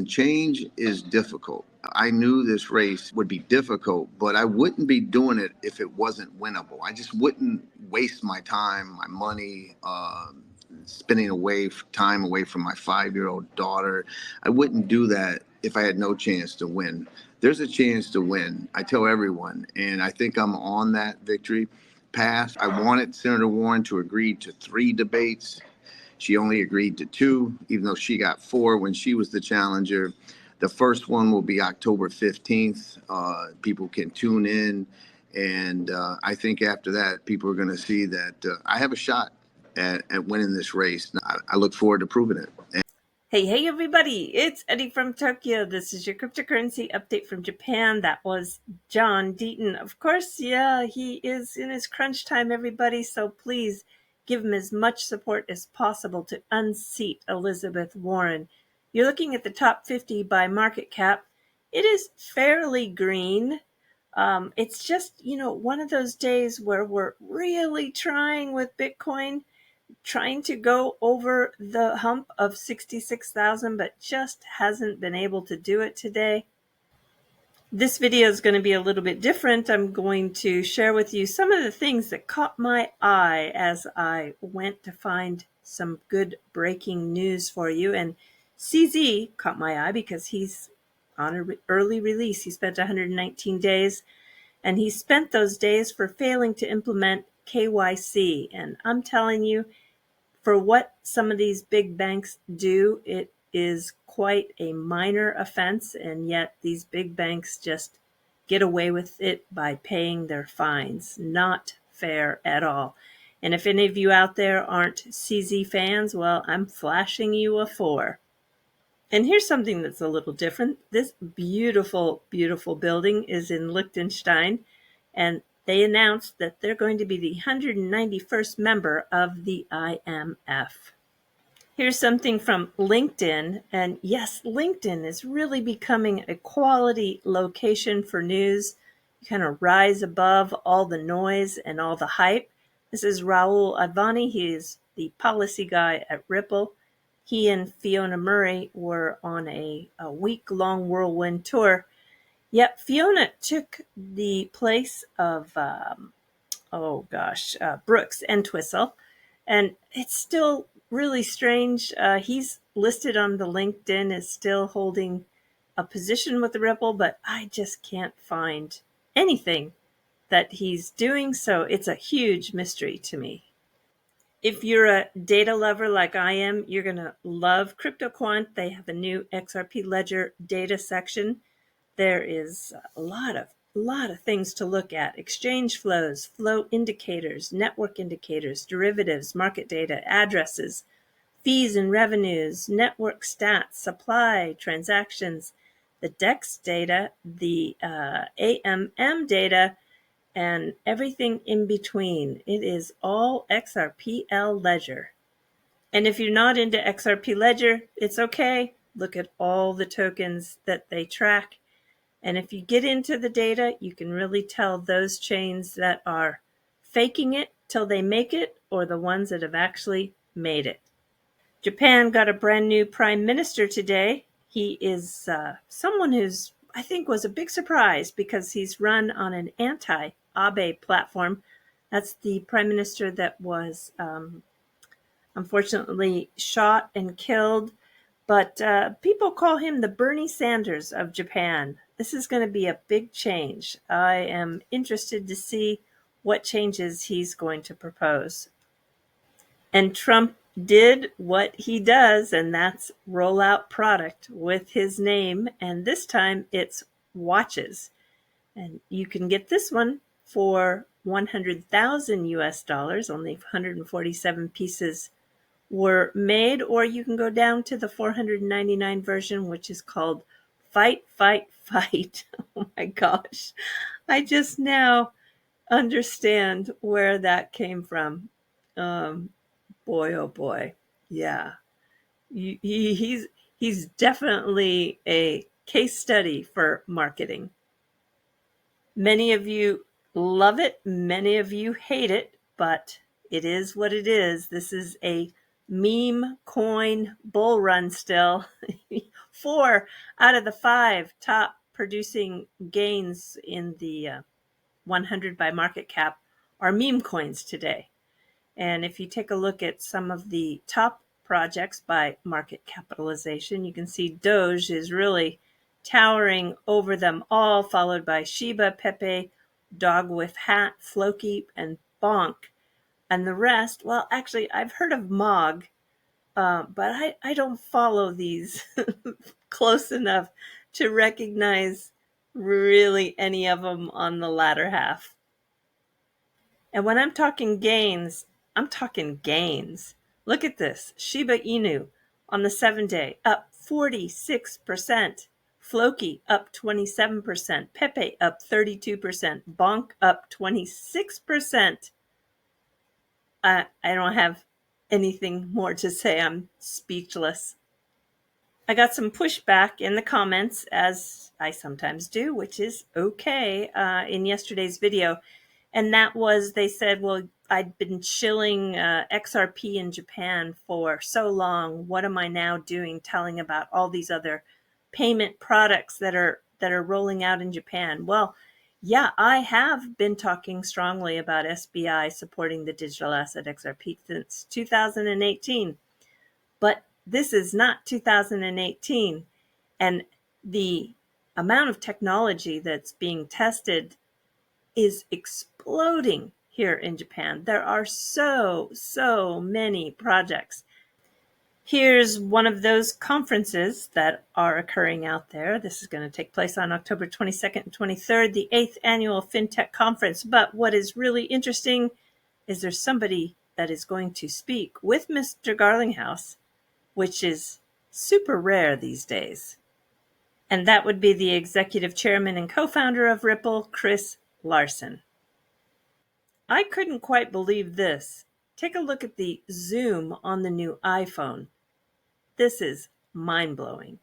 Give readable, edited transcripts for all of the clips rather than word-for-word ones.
Change is difficult. I knew this race would be difficult, but I wouldn't be doing it if it wasn't winnable. I just wouldn't waste my time, my money, spending time away from my 5-year-old daughter. I wouldn't do that if I had no chance to win. There's a chance to win. I tell everyone, and I think I'm on that victory path. I wanted Senator Warren to agree to 3 debates. She only agreed to 2, even though she got 4 when she was the challenger. The first one will be October 15th. People can tune in. And I think after that, people are going to see that I have a shot at winning this race. I look forward to proving it. Hey, everybody, it's Eddie from Tokyo. This is your cryptocurrency update from Japan. That was John Deaton. Of course, yeah, he is in his crunch time, everybody. So please give him as much support as possible to unseat Elizabeth Warren. You're looking at the top 50 by market cap. It is fairly green. It's just, one of those days where we're really trying with Bitcoin, trying to go over the hump of 66,000, but just hasn't been able to do it today. This video is going to be a little bit different. I'm going to share with you some of the things that caught my eye as I went to find some good breaking news for you. And CZ caught my eye because he's on an early release. He spent 119 days, and he spent those days for failing to implement KYC. And I'm telling you, for what some of these big banks do, it is quite a minor offense, and yet these big banks just get away with it by paying their fines. Not fair at all. And if any of you out there aren't CZ fans, well, I'm flashing you a 4. And here's something that's a little different. This beautiful, beautiful building is in Liechtenstein, and they announced that they're going to be the 191st member of the IMF. Here's something from LinkedIn. And yes, LinkedIn is really becoming a quality location for news. You kind of rise above all the noise and all the hype. This is Raul Advani. He's the policy guy at Ripple. He and Fiona Murray were on a week-long whirlwind tour. Yet Fiona took the place of, Brooks Entwistle. And it's still really strange. He's listed on the LinkedIn as still holding a position with the Ripple, but I just can't find anything that he's doing. So it's a huge mystery to me. If you're a data lover like I am, you're going to love CryptoQuant. They have a new XRP Ledger data section. There is a lot of things to look at: exchange flows, flow indicators, network indicators, derivatives, market data, addresses, fees and revenues, network stats, supply, transactions, the DEX data, the AMM data, and everything in between. It is all XRPL Ledger. And if you're not into XRP Ledger, it's okay. Look at all the tokens that they track. And if you get into the data, you can really tell those chains that are faking it till they make it, or the ones that have actually made it. Japan got a brand new prime minister today. He is someone who's, I think, was a big surprise because he's run on an anti-Abe platform. That's the prime minister that was unfortunately shot and killed. But people call him the Bernie Sanders of Japan. This is going to be a big change. I am interested to see what changes he's going to propose. And Trump did what he does, and that's roll out product with his name. And this time it's watches. And you can get this one for 100,000 US dollars. Only 147 pieces were made, or you can go down to the 499 version, which is called Fight, Fight, Fight. Oh my gosh. I just now understand where that came from. Boy, oh boy. Yeah. He's definitely a case study for marketing. Many of you love it. Many of you hate it, but it is what it is. This is a meme coin bull run still. 4 out of the 5 top producing gains in the 100 by market cap are meme coins today. And if you take a look at some of the top projects by market capitalization, you can see Doge is really towering over them all, followed by Shiba, Pepe, Dog with Hat, Floki, and Bonk. And the rest, well, actually, I've heard of Mog, but I don't follow these close enough to recognize really any of them on the latter half. And when I'm talking gains, I'm talking gains. Look at this. Shiba Inu on the 7-day up 46%. Floki up 27%. Pepe up 32%. Bonk up 26%. I don't have anything more to say. I'm speechless. I got some pushback in the comments, as I sometimes do, which is okay, in yesterday's video. And that was, they said, well, I'd been shilling XRP in Japan for so long. What am I now doing telling about all these other payment products that are rolling out in Japan? Well, yeah, I have been talking strongly about SBI supporting the digital asset XRP since 2018. But this is not 2018. And the amount of technology that's being tested is exploding here in Japan. There are so many projects. Here's one of those conferences that are occurring out there. This is going to take place on October 22nd and 23rd, the 8th annual Fintech conference. But what is really interesting is there's somebody that is going to speak with Mr. Garlinghouse, which is super rare these days. And that would be the executive chairman and co-founder of Ripple, Chris Larsen. I couldn't quite believe this. Take a look at the zoom on the new iPhone. This is mind-blowing.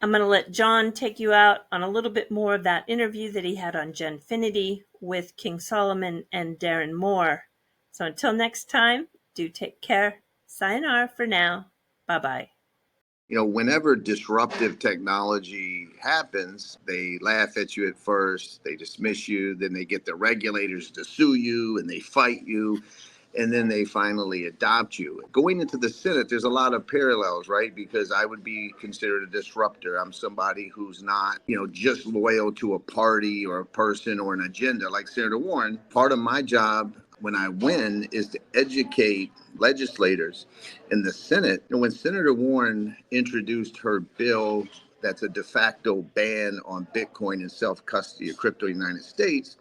I'm going to let John take you out on a little bit more of that interview that he had on Genfinity with King Solomon and Darren Moore. So until next time, do take care. Sayonara for now. Bye-bye. You know, whenever disruptive technology happens, they laugh at you at first, they dismiss you, then they get the regulators to sue you and they fight you, and then they finally adopt you. Going into the Senate, there's a lot of parallels, right? Because I would be considered a disruptor. I'm somebody who's not, just loyal to a party or a person or an agenda like Senator Warren. Part of my job when I win is to educate legislators in the Senate. And when Senator Warren introduced her bill that's a de facto ban on Bitcoin and self-custody of crypto in the United States,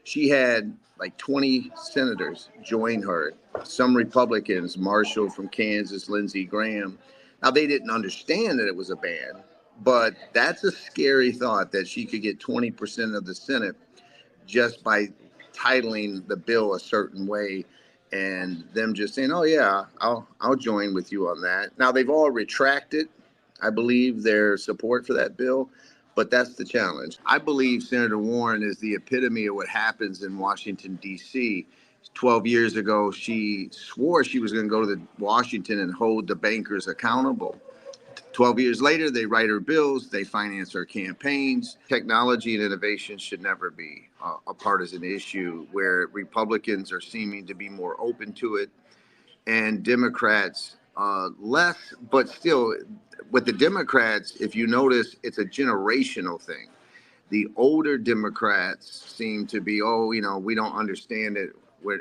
she had like 20 senators join her, some Republicans, Marshall from Kansas, Lindsey Graham. Now, they didn't understand that it was a ban, but that's a scary thought that she could get 20% of the Senate just by titling the bill a certain way and them just saying, oh yeah, I'll join with you on that. Now they've all retracted, I believe, their support for that bill, but that's the challenge. I believe Senator Warren is the epitome of what happens in Washington, D.C. 12 years ago, she swore she was going to go to Washington and hold the bankers accountable. 12 years later, they write her bills, they finance her campaigns. Technology and innovation should never be a partisan issue where Republicans are seeming to be more open to it and Democrats less, but still with the Democrats, if you notice, it's a generational thing. The older Democrats seem to be, we don't understand it.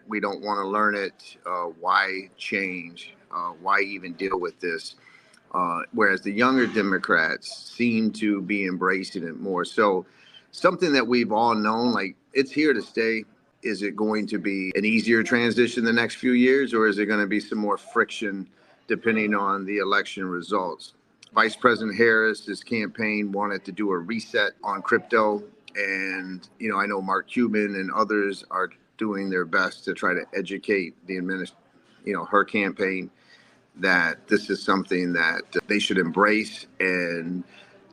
We don't want to learn it. Why change? Why even deal with this? Whereas the younger Democrats seem to be embracing it more. So something that we've all known, like it's here to stay. Is it going to be an easier transition the next few years, or is it going to be some more friction depending on the election results? Vice President Harris's campaign wanted to do a reset on crypto. And, I know Mark Cuban and others are doing their best to try to educate the her campaign that this is something that they should embrace and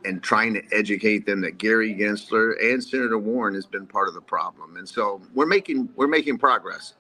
and trying to educate them that Gary Gensler and Senator Warren has been part of the problem. And so we're making progress.